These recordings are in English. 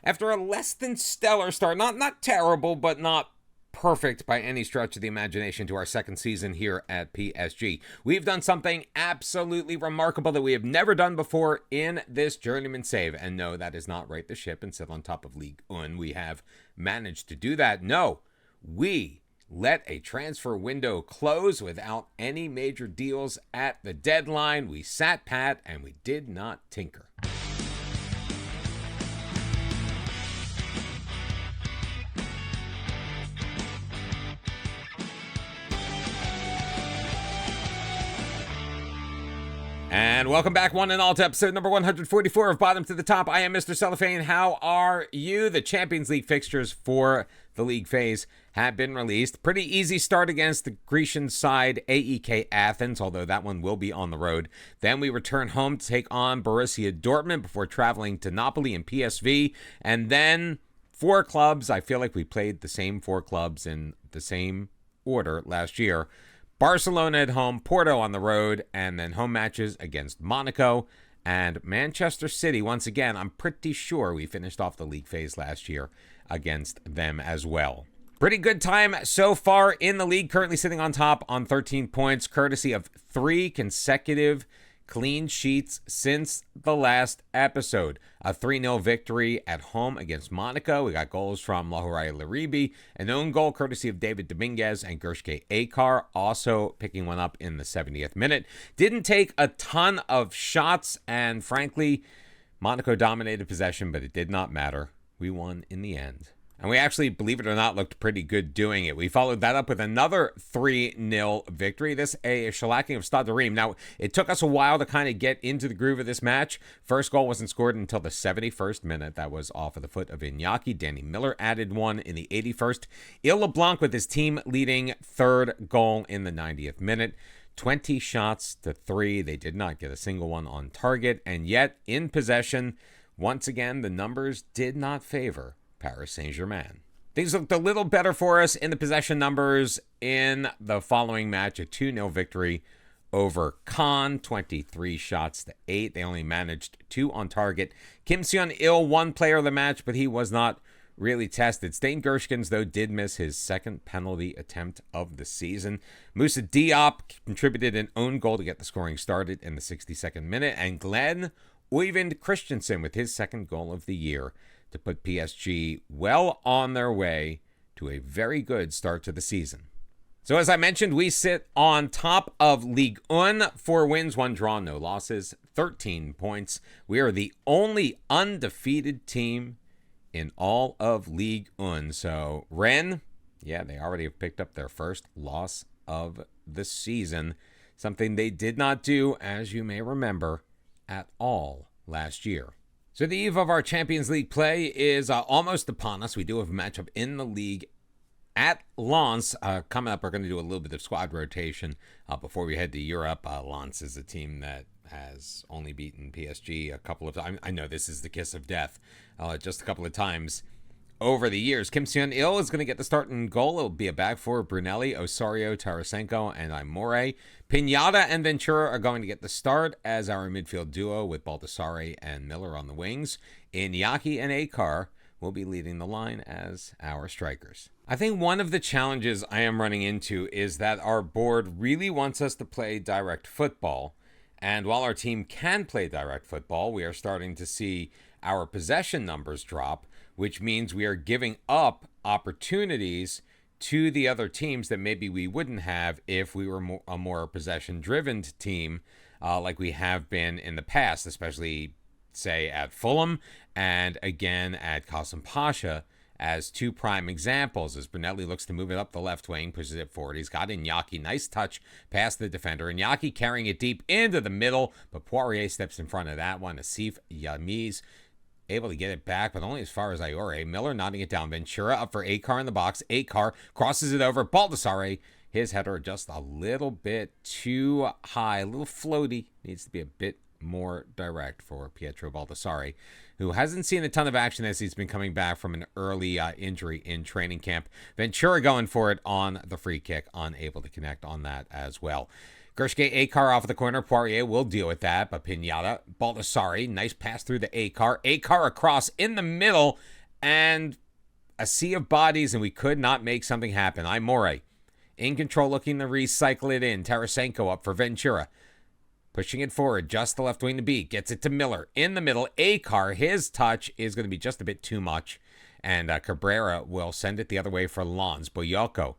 after a less than stellar start. Not terrible, but not perfect by any stretch of the imagination to our second season here at PSG. We've done something absolutely remarkable that we have never done before in this Journeyman save. And no, that is not right the ship and sit on top of Ligue 1. We have managed to do that. No, we let a transfer window close without any major deals at the deadline. We sat pat and we did not tinker. And welcome back, one and all, to episode number 144 of Bottom to the Top. I am Mr. Cellophane. How are you? The Champions League fixtures for the league phase have been released. Pretty easy start against the Grecian side, AEK Athens, although that one will be on the road. Then we return home to take on Borussia Dortmund before traveling to Napoli and PSV. And then 4 clubs. I feel like we played the same 4 clubs in the same order last year. Barcelona at home, Porto on the road, and then home matches against Monaco and Manchester City. Once again, I'm pretty sure we finished off the league phase last year against them as well. Pretty good time so far in the league, currently sitting on top on 13 points, courtesy of 3 consecutive clean sheets since the last episode. A 3-0 victory at home against Monaco. We got goals from Lahorai Laribi, an own goal courtesy of David Dominguez and Gershke Akar, also picking one up in the 70th minute. Didn't take a ton of shots, and frankly, Monaco dominated possession, but it did not matter. We won in the end. And we actually, believe it or not, looked pretty good doing it. We followed that up with another 3-0 victory. This a shellacking of Stade Reims. Now, it took us a while to kind of get into the groove of this match. First goal wasn't scored until the 71st minute. That was off of the foot of Iñaki. Danny Miller added one in the 81st. Il LeBlanc with his team-leading 3rd goal in the 90th minute. 20 shots to 3. They did not get a single one on target. And yet, in possession, once again, the numbers did not favor Paris Saint-Germain. Things looked a little better for us in the possession numbers in the following match, a 2-0 victory over Caen, 23 shots to 8. They only managed 2 on target. Kim Seon-il, 1 player of the match, but he was not really tested. Stain Gershkins, though, did miss his 2nd penalty attempt of the season. Moussa Diop contributed an own goal to get the scoring started in the 62nd minute, and Glenn Oyvind Christensen with his 2nd goal of the year to put PSG well on their way to a very good start to the season. So as I mentioned, we sit on top of Ligue 1, 4 wins, 1 draw, no losses, 13 points. We are the only undefeated team in all of Ligue 1. So Rennes, yeah, they already have picked up their first loss of the season, something they did not do, as you may remember, at all last year. So the eve of our Champions League play is almost upon us. We do have a matchup in the league at Lens. Coming up, we're going to do a little bit of squad rotation before we head to Europe. Lens is a team that has only beaten PSG a couple of times. I know this is the kiss of death, just a couple of times over the years. Kim Seon-il is going to get the start in goal. It'll be a back four: Brunelli, Osorio, Tarasenko, and Aimore. Pinata and Ventura are going to get the start as our midfield duo with Baldassare and Miller on the wings. Iñaki and Akar will be leading the line as our strikers. I think one of the challenges I am running into is that our board really wants us to play direct football. And while our team can play direct football, we are starting to see our possession numbers drop, which means we are giving up opportunities to the other teams that maybe we wouldn't have if we were a more possession-driven team like we have been in the past, especially, say, at Fulham and again at Qasim Pasha as 2 prime examples. As Brunelli looks to move it up the left wing, pushes it forward. He's got Iñaki. Nice touch past the defender. Iñaki carrying it deep into the middle, but Poirier steps in front of that one. Asif Yamiz able to get it back, but only as far as Aimore. Miller nodding it down. Ventura up for Akar in the box. Akar crosses it over. Baldassare, his header just a little bit too high, a little floaty. Needs to be a bit more direct for Pietro Baldassare, who hasn't seen a ton of action as he's been coming back from an early injury in training camp. Ventura going for it on the free kick, unable to connect on that as well. Gershke Akar off of the corner. Poirier will deal with that, but Pinata, Baldassare, nice pass through the Akar. Akar across in the middle, And a sea of bodies, and we could not make something happen. Imore in control, looking to recycle it in. Tarasenko up for Ventura. Pushing it forward, just the left wing to beat. Gets it to Miller. In the middle, Akar. His touch is going to be just a bit too much. And Cabrera will send it the other way for Lons. Boyoko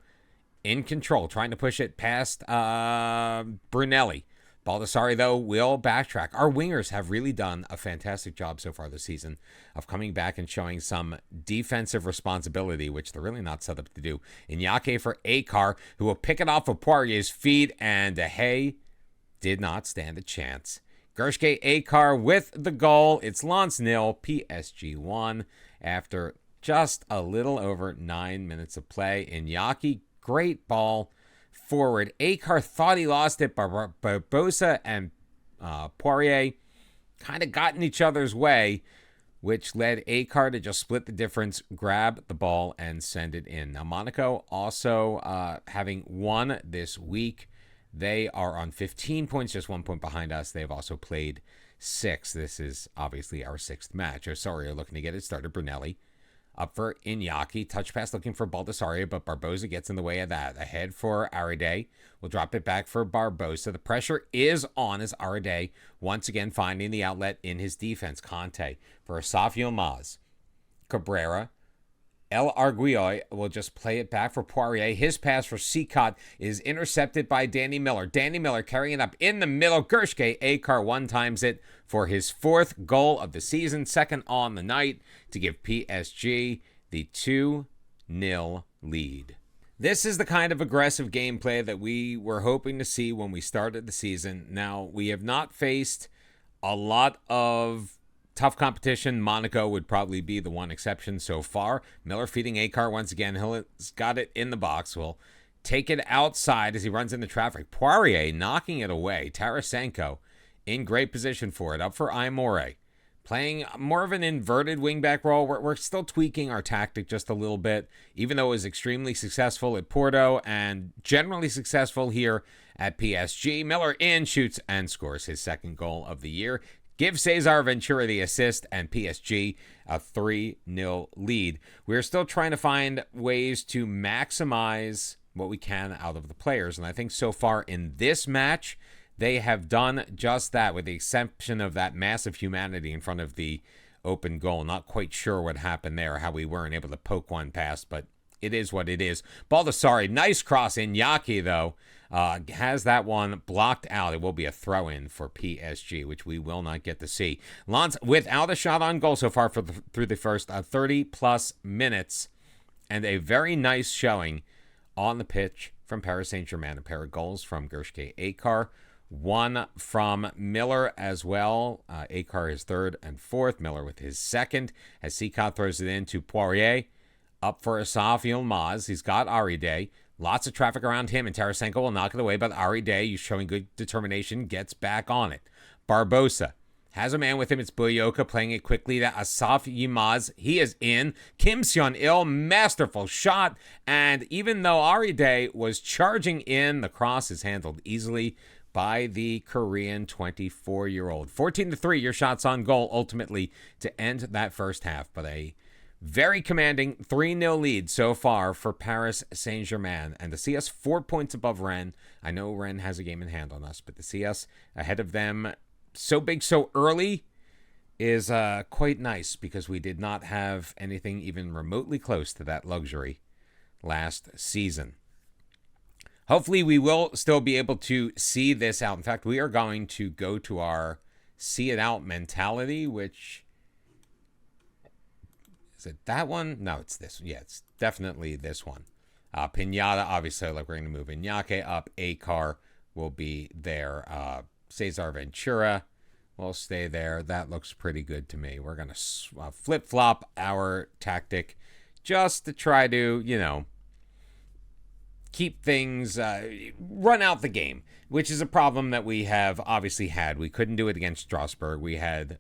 in control, trying to push it past Brunelli. Baldassare, though, will backtrack. Our wingers have really done a fantastic job so far this season of coming back and showing some defensive responsibility, which they're really not set up to do. Iñaki for Akar, who will pick it off of Poirier's feet, and Hay did not stand a chance. Gershke Akar with the goal. It's Lens 0, PSG 1 after just a little over 9 minutes of play. Iñaki, great ball forward. Akar thought he lost it, but Barbosa and Poirier kind of got in each other's way, which led Akar to just split the difference, grab the ball, and send it in. Now, Monaco also having won this week. They are on 15 points, just 1 point behind us. They've also played 6. This is obviously our 6th match. Osorio looking to get it started. Brunelli up for Iñaki. Touch pass looking for Baldassare, but Barbosa gets in the way of that. Ahead for Aride. We'll drop it back for Barbosa. The pressure is on as Aride once again finding the outlet in his defense. Conte for Asaf Yilmaz. Cabrera. El Arguello will just play it back for Poirier. His pass for Seacott is intercepted by Danny Miller. Danny Miller carrying it up in the middle. Gershke Akar one-times it for his 4th goal of the season, 2nd on the night, to give PSG the 2-0 lead. This is the kind of aggressive gameplay that we were hoping to see when we started the season. Now, we have not faced a lot of tough competition. Monaco would probably be the one exception so far. Miller feeding Akar once again. He's got it in the box. Will take it outside as he runs into traffic. Poirier knocking it away. Tarasenko in great position for it. Up for Imore. Playing more of an inverted wingback role. We're still tweaking our tactic just a little bit, even though it was extremely successful at Porto and generally successful here at PSG. Miller in, shoots, and scores his 2nd goal of the year. Give Cesar Ventura the assist, and PSG a 3-0 lead. We're still trying to find ways to maximize what we can out of the players. And I think so far in this match, they have done just that, with the exception of that massive humanity in front of the open goal. Not quite sure what happened there, how we weren't able to poke one past, but it is what it is. Baldassare, nice cross. Iñaki, though, has that one blocked out. It will be a throw-in for PSG, which we will not get to see. Lens without a shot on goal so far through the first 30-plus minutes, and a very nice showing on the pitch from Paris Saint-Germain. A pair of goals from Gershke Akar, one from Miller as well. Akar his 3rd and 4th. Miller with his 2nd, as Seacott throws it in to Poirier. Up for Asaf Yilmaz. He's got Aride. Lots of traffic around him, and Tarasenko will knock it away, but Aride, showing good determination, gets back on it. Barbosa has a man with him. It's Boyoko playing it quickly to Asaf Yilmaz. He is in. Kim Seon-il, masterful shot, and even though Aride was charging in, the cross is handled easily by the Korean 24-year-old. 14-3, your shots on goal ultimately to end that first half, but a very commanding 3-0 lead so far for Paris Saint-Germain. And to see us 4 points above Rennes, I know Rennes has a game in hand on us, but to see us ahead of them so big so early is quite nice, because we did not have anything even remotely close to that luxury last season. Hopefully we will still be able to see this out. In fact, we are going to go to our see it out mentality, which... Is it that one? No, it's this one. Yeah, it's definitely this one. Pinata, obviously, like we're going to move Iñaki up. Akar will be there. Cesar Ventura will stay there. That looks pretty good to me. We're going to flip-flop our tactic just to try to, keep things, run out the game, which is a problem that we have obviously had. We couldn't do it against Strasbourg. We had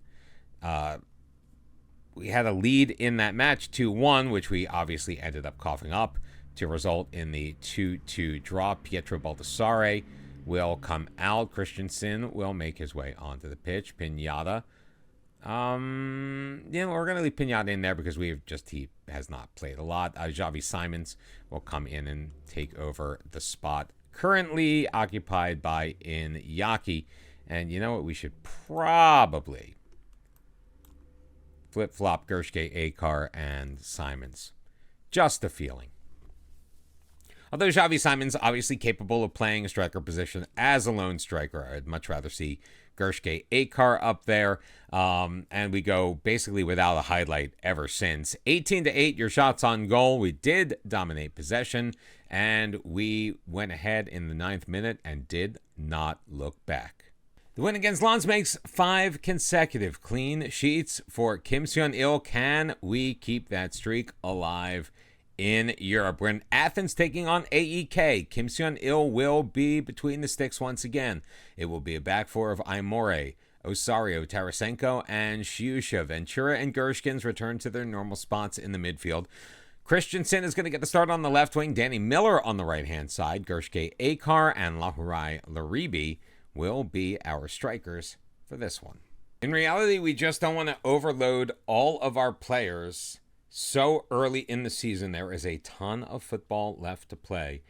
a lead in that match, 2-1, which we obviously ended up coughing up to result in the 2-2 draw. Pietro Baldassare will come out. Christensen will make his way onto the pitch. Pinata We're going to leave Pinata in there because he has not played a lot. Xavi Simons will come in and take over the spot currently occupied by Iñaki. And you know what? We should probably flip-flop Gershke, Akar, and Simons. Just a feeling. Although Xavi Simons obviously capable of playing a striker position as a lone striker, I'd much rather see Gershke Akar up there. And we go basically without a highlight ever since. 18-8, your shots on goal. We did dominate possession, and we went ahead in the 9th minute and did not look back. The win against Lens makes 5 consecutive clean sheets for Kim Seon-il. Can we keep that streak alive in Europe? We're in Athens taking on AEK. Kim Seon-il will be between the sticks once again. It will be a back four of Aimore, Osario, Tarasenko, and Shiusha. Ventura and Gershkins return to their normal spots in the midfield. Christensen is going to get the start on the left wing. Danny Miller on the right-hand side. Gershke Akar and Lahurai Laribi will be our strikers for this one. In reality, we just don't want to overload all of our players so early in the season. There is a ton of football left to play.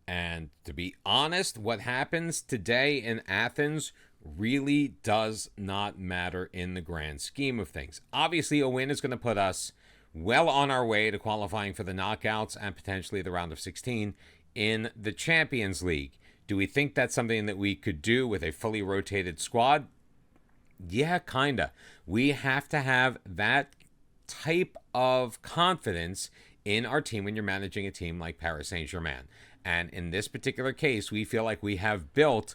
And to be honest, what happens today in Athens really does not matter in the grand scheme of things. Obviously, a win is going to put us well on our way to qualifying for the knockouts and potentially the round of 16 in the Champions League. Do we think that's something that we could do with a fully rotated squad? Yeah, kinda. We have to have that type of confidence in our team when you're managing a team like Paris Saint-Germain. And in this particular case, we feel like we have built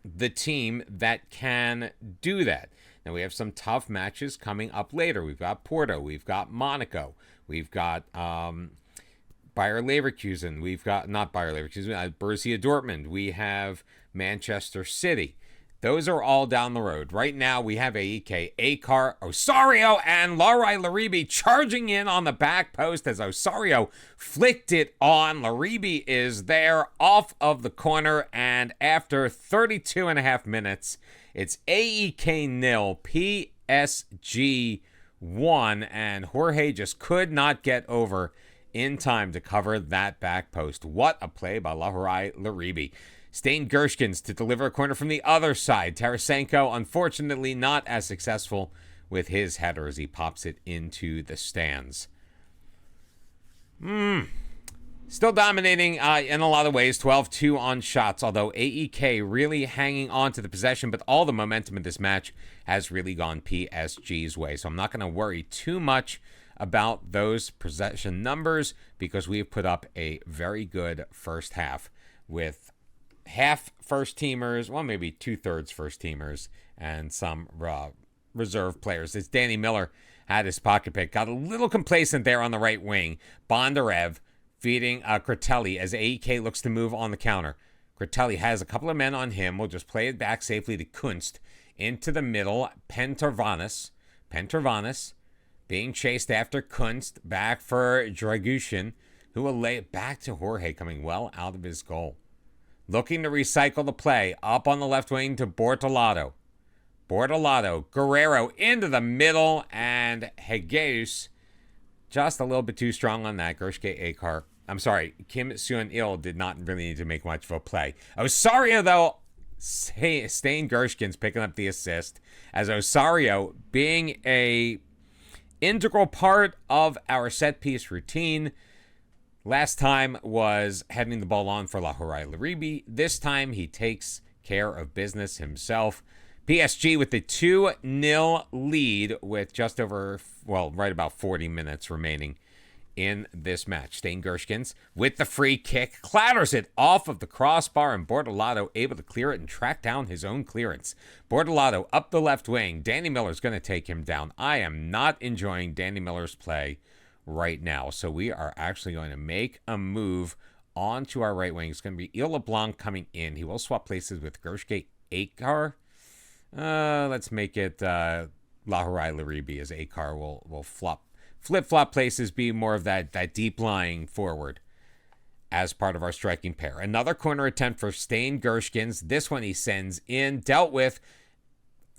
the team that can do that. Now, we have some tough matches coming up later. We've got Porto. We've got Monaco. We've got Bayer Leverkusen. We've got, not Bayer Leverkusen, Borussia Dortmund. We have Manchester City. Those are all down the road. Right now, we have AEK, Akar, Osario, and Lahurai Laribi charging in on the back post as Osario flicked it on. Laribi is there off of the corner, and after 32 and a half minutes, it's AEK 0, PSG 1, and Jorge just could not get over in time to cover that back post. What a play by Lahurai Laribi. Stain Gershkins to deliver a corner from the other side. Tarasenko, unfortunately, not as successful with his header as he pops it into the stands. Still dominating in a lot of ways, 12-2 on shots, although AEK really hanging on to the possession, but all the momentum in this match has really gone PSG's way. So I'm not going to worry too much about those possession numbers because we've put up a very good first half with half first-teamers, well, maybe two-thirds first-teamers, and some reserve players. It's Danny Miller had his pocket pick. Got a little complacent there on the right wing. Bondarev feeding Critelli as AEK looks to move on the counter. Critelli has a couple of men on him. We'll just play it back safely to Kunst. Into the middle, Pentervanis being chased after Kunst. Back for Dragushin, who will lay it back to Jorge, coming well out of his goal. Looking to recycle the play. Up on the left wing to Bortolato. Guerrero into the middle, and Hegeus just a little bit too strong on that. Gershke Akar. I'm sorry, Kim Seon-il did not really need to make much of a play. Osario, though, Stain Gershkin's picking up the assist, as Osario, being a integral part of our set-piece routine, last time was heading the ball on for Lahurai Laribi. This time, he takes care of business himself. PSG with the 2-0 lead with just over, well, right about 40 minutes remaining in this match. Stain Gershkins with the free kick, clatters it off of the crossbar, and Bortolato able to clear it and track down his own clearance. Bortolato up the left wing. Danny Miller's going to take him down. I am not enjoying Danny Miller's play right now, so we are actually going to make a move onto our right wing. It's going to be Il LeBlanc coming in. He will swap places with Gershke Akar. Let's make it Lahurai Laribi, as Akar will flip-flop places, be more of that deep-lying forward as part of our striking pair. Another corner attempt for Stain Gershkins. This one he sends in, dealt with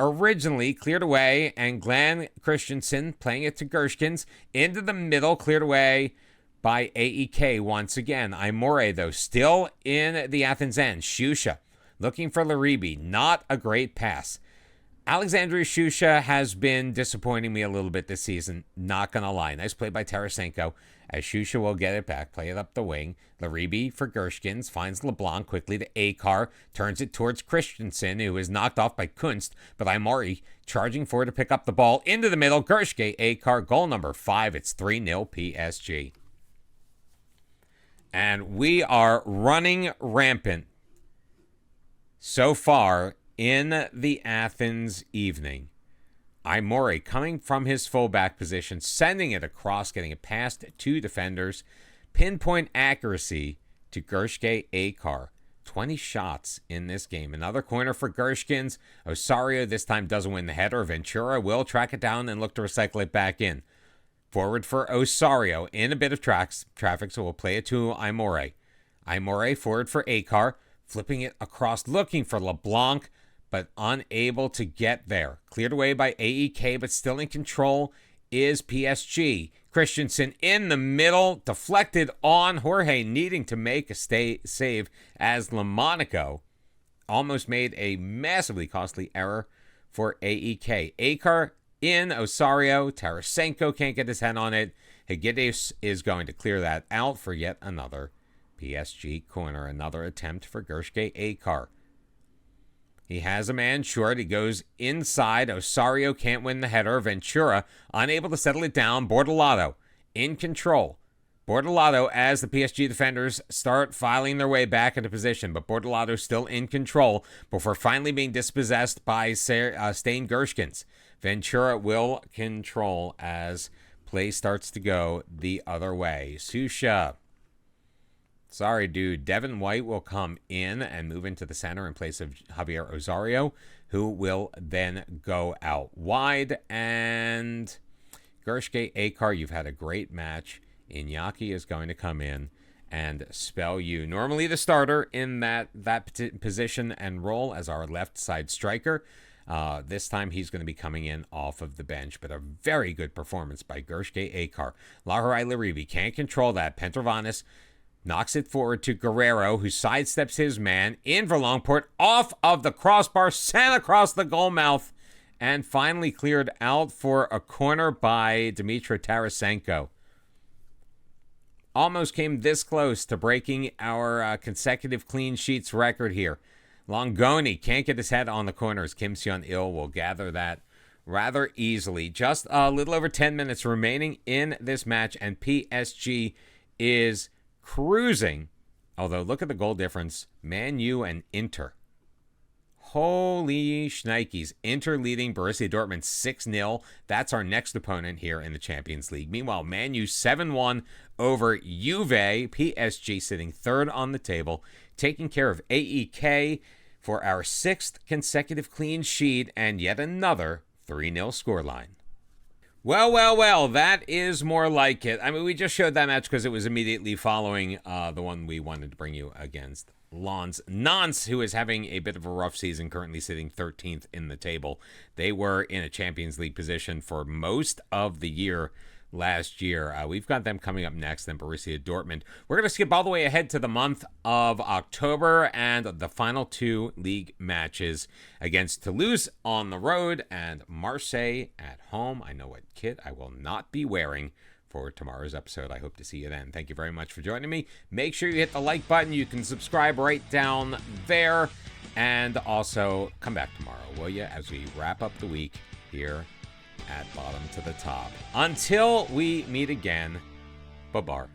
originally cleared away, and Glenn Christensen playing it to Gershkins. Into the middle, cleared away by AEK once again. Aimore, though, still in the Athens end. Shusha looking for Laribi. Not a great pass. Alexandria Shusha has been disappointing me a little bit this season. Not going to lie. Nice play by Tarasenko, as Shusha will get it back. Play it up the wing. Laribi for Gershkins. Finds LeBlanc quickly to Akar. Turns it towards Christensen, who is knocked off by Kunst. But Aimori charging forward to pick up the ball. Into the middle. Gershke, Akar, goal number 5. It's 3-0 PSG. And we are running rampant so far in the Athens evening. Aimore coming from his fullback position, sending it across, getting it past 2 defenders. Pinpoint accuracy to Gershke Akar. 20 shots in this game. Another corner for Gershkins. Osario this time doesn't win the header. Ventura will track it down and look to recycle it back in. Forward for Osario in a bit of traffic, so we'll play it to Aimore. Aimore forward for Akar, flipping it across, looking for LeBlanc, but unable to get there. Cleared away by AEK, but still in control is PSG. Christensen in the middle, deflected on Jorge, needing to make a save as Lamonaco almost made a massively costly error for AEK. Akar in, Osario, Tarasenko can't get his head on it. Higuedes is going to clear that out for yet another PSG corner. Another attempt for Gershke Akar. He has a man short. He goes inside. Osario can't win the header. Ventura unable to settle it down. Bortolato in control. Bortolato as the PSG defenders start filing their way back into position, but Bortolato still in control before finally being dispossessed by Stain Gershkins. Ventura will control as play starts to go the other way. Susha. Sorry, dude. Devin White will come in and move into the center in place of Javier Osario, who will then go out wide. And Gershke Akar, you've had a great match. Iñaki is going to come in and spell you. Normally the starter in that position and role as our left side striker. This time he's going to be coming in off of the bench, but a very good performance by Gershke Akar. Laharai Laribi can't control that. Pentravanis knocks it forward to Guerrero, who sidesteps his man in for Longport, off of the crossbar, sent across the goal mouth, and finally cleared out for a corner by Dimitra Tarasenko. Almost came this close to breaking our consecutive clean sheets record here. Longoni can't get his head on the corners. Kim Seon-il will gather that rather easily. Just a little over 10 minutes remaining in this match, and PSG is cruising. Although, look at the goal difference. Man U and Inter. Holy shnikes. Inter leading Borussia Dortmund 6-0. That's our next opponent here in the Champions League. Meanwhile, Man U 7-1 over Juve. PSG sitting third on the table, taking care of AEK for our 6th consecutive clean sheet and yet another 3-0 scoreline. Well, that is more like it. I mean, we just showed that match because it was immediately following the one we wanted to bring you against Lens. Nantes, who is having a bit of a rough season, currently sitting 13th in the table. They were in a Champions League position for most of the year last year. We've got them coming up next, then Borussia Dortmund. We're going to skip all the way ahead to the month of October and the final 2 league matches against Toulouse on the road and Marseille at home. I know what kit I will not be wearing for tomorrow's episode. I hope to see you then. Thank you very much for joining me. Make sure you hit the like button. You can subscribe right down there. And also come back tomorrow, will you, as we wrap up the week here at Bottom to the Top. Until we meet again, bye-bye.